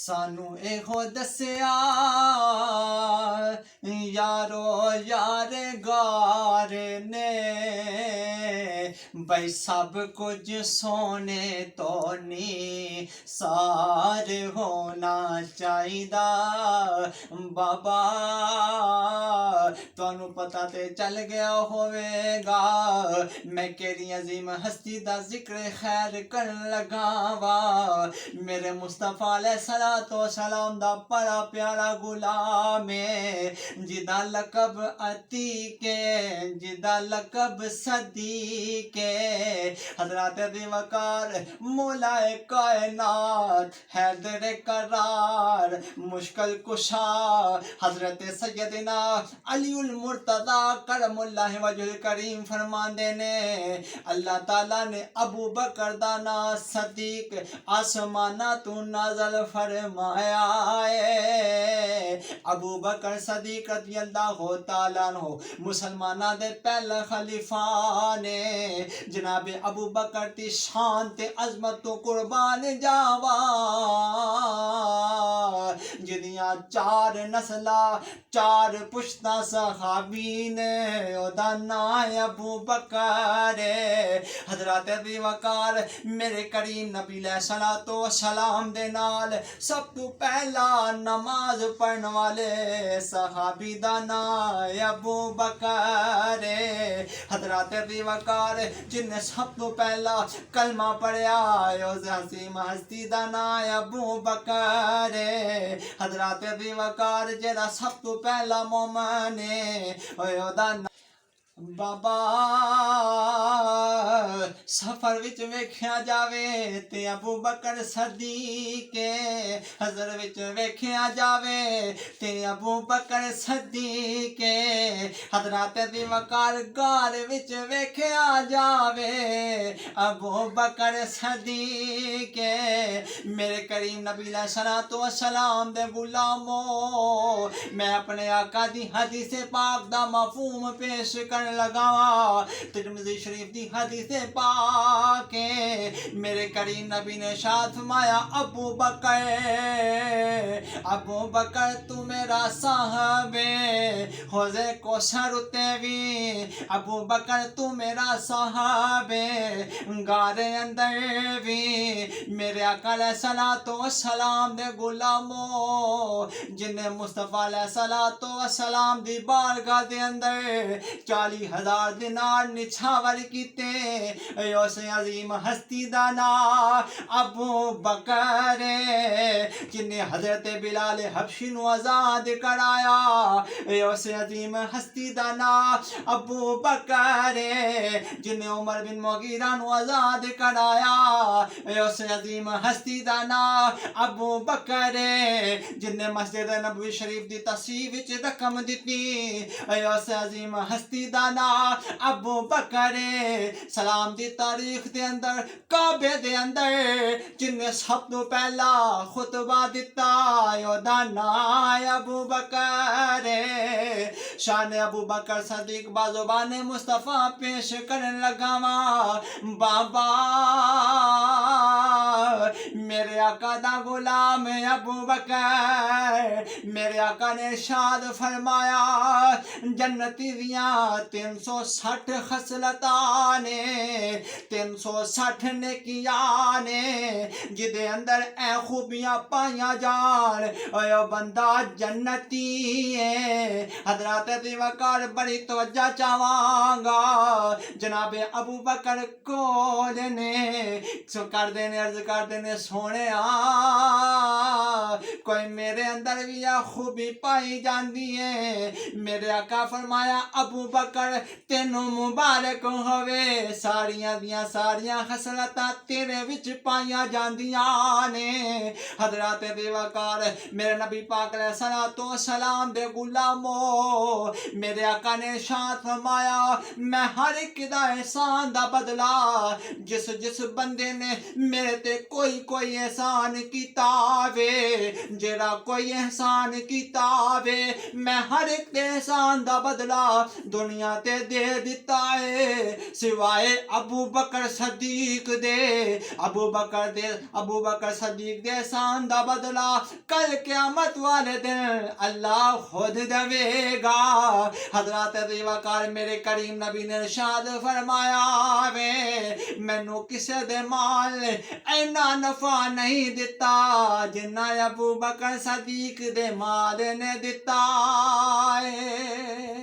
سانو ایہو دسیا یارو یار گار نے بھئی سب کچھ سونے تو نہیں سار ہونا چاہیدا بابا تانوں پتہ تے چل گیا ہوئے گا میں کیڑی عظیم ہستی دا ذکر خیر کرن لگا وا میرے مصطفیٰ علیہ الصلوۃ والسلام دا بڑا پیارا غلام ہے جدا لقب عتیق ہے جدا لقب صدیق ہے حضرت ابی وقار مولا کائنات حیدر قرار مشکل کشا حضرت سیدنا علی المرتضی کرم اللہ وجہ الکریم فرماندے نے اللہ تعالیٰ نے ابو بکر دانا صدیق آسمانہ تو نازل فرمایا ہے ابو بکر صدیق رضی اللہ تعالیٰ عنہ مسلمانہ دے پہلا خلیفہ نے جناب ابو بکر تی شان تے عظمت تو قربان جاوا جدیاں چار نسلہ چار پشتہ صحابی نے اودا نام ابو بکر حضرت ابی وقار میرے کریم نبی علیہ الصلوۃ والسلام دے نال سب تو پہلا نماز پڑھن والے صحابی دا نام ابو بکر حضرت ابی وقار جن نے سب تو پہلا کلمہ پڑھیا اس عظیم ہستی دا نام ابو بکر حضرت ابی وقار جڑا سب تو پہلا مومن اودا بابا سفر وچ ویکھیا جاوے تے ابو بکر صدیق حضر وچ ویکھیا جاوے تے ابو بکر صدیق حضرت ابی وقار غار وچ ویکھیا جاوے ابو بکر صدیق میرے کریم نبی علیہ الصلوۃ والسلام دے غلامو میں اپنے آقا دی حدیث پاک دا مفہوم پیش کر لگا ترمذی شریف دی حدیث پاک میرے کریم نبی نے ارشاد فرمایا ابو بکر تو میرا صاحب حوض کوثر اتے بھی ابو بکر تو میرا صاحب غار اندر بھی میرے آقا علیہ الصلوۃ والسلام دے غلامو جن نے مصطفیٰ علیہ الصلوۃ والسلام دی بارگاہ دے اندر 40,000 دینار نچھاور کیتے اس عظیم ہستی دا نام ابو بکر جن نے حضرت بلال حبشی نو آزاد کرایا اس عظیم ہستی دا نام ابو بکر جن نے عمر بن مغیرہ نو آزاد کرایا اس عظیم ہستی دا نام ابو بکر جن نے مسجد نبوی شریف دی تصحیح وچ رقم دتی اس عظیم ہستی دا نام ابو بکر سلام دی تاریخ دے اندر کعبے دے اندر جن نے سب تو پہلا خطبہ دتا اودا نام ابو بکر شان ابو بکر صدیق بازوبان مصطفیٰ پیش کرن لگا بابا میرے آقا دا غلام ابو بکر میرے آقا نے ارشاد فرمایا جنتی دیاں 360 خصلتاں نے 360 نیکیاں نے جدے اندر اے خوبیاں پائیاں جان اے بندہ جنتی ہے حضرت ابی وقار بڑی توجہ چاہواں گا جناب ابو بکر کول نے کر دینے عرض کر دینے سونے کوئی میرے اندر بھی یہ خوبی پائی جاندی ہے میرے آقا فرمایا ابو بکر تینوں مبارک ہوئے ساریاں دیاں ساریاں خصلتاں تیرے وچ پائیاں جاندیاں نے حضرت ابی وقار میرے نبی پاک علیہ الصلوۃ والسلام دے غلامو میرے آقا نے ارشاد فرمایا میں ہر ایک دا احسان دا بدلہ جس بندے نے میرے تے کوئی احسان کیتا وے ਜਿਹੜਾ ਕੋਈ ਇਹਸਾਨ ਕੀਤਾ ਵੇ ਮੈਂ ਹਰ ਇੱਕ ਦੇ ਇਹਸਾਨ ਦਾ ਬਦਲਾ ਦੁਨੀਆ ਤੇ ਦੇ ਦਿੱਤਾ ਏ ਸਿਵਾਏ ਅਬੂ ਬਕਰ ਸਦੀਕ ਦੇ ਅਬੂ ਬਕਰ ਸਦੀਕ ਦੇ ਇਹਸਾਨ ਦਾ ਬਦਲਾ ਕੱਲ ਕਿਆਮਤ ਵਾਲੇ ਦਿਨ ਅੱਲਾਹ ਖੁਦ ਦੇਵੇਗਾ حضرات ریواکار میرے کریم نبی نے ارشاد فرمایا وے مینوں کسے دے مال نے اینا نفع نہیں دتا جنہ ابو بکر صدیق دے مال نے دتا ہے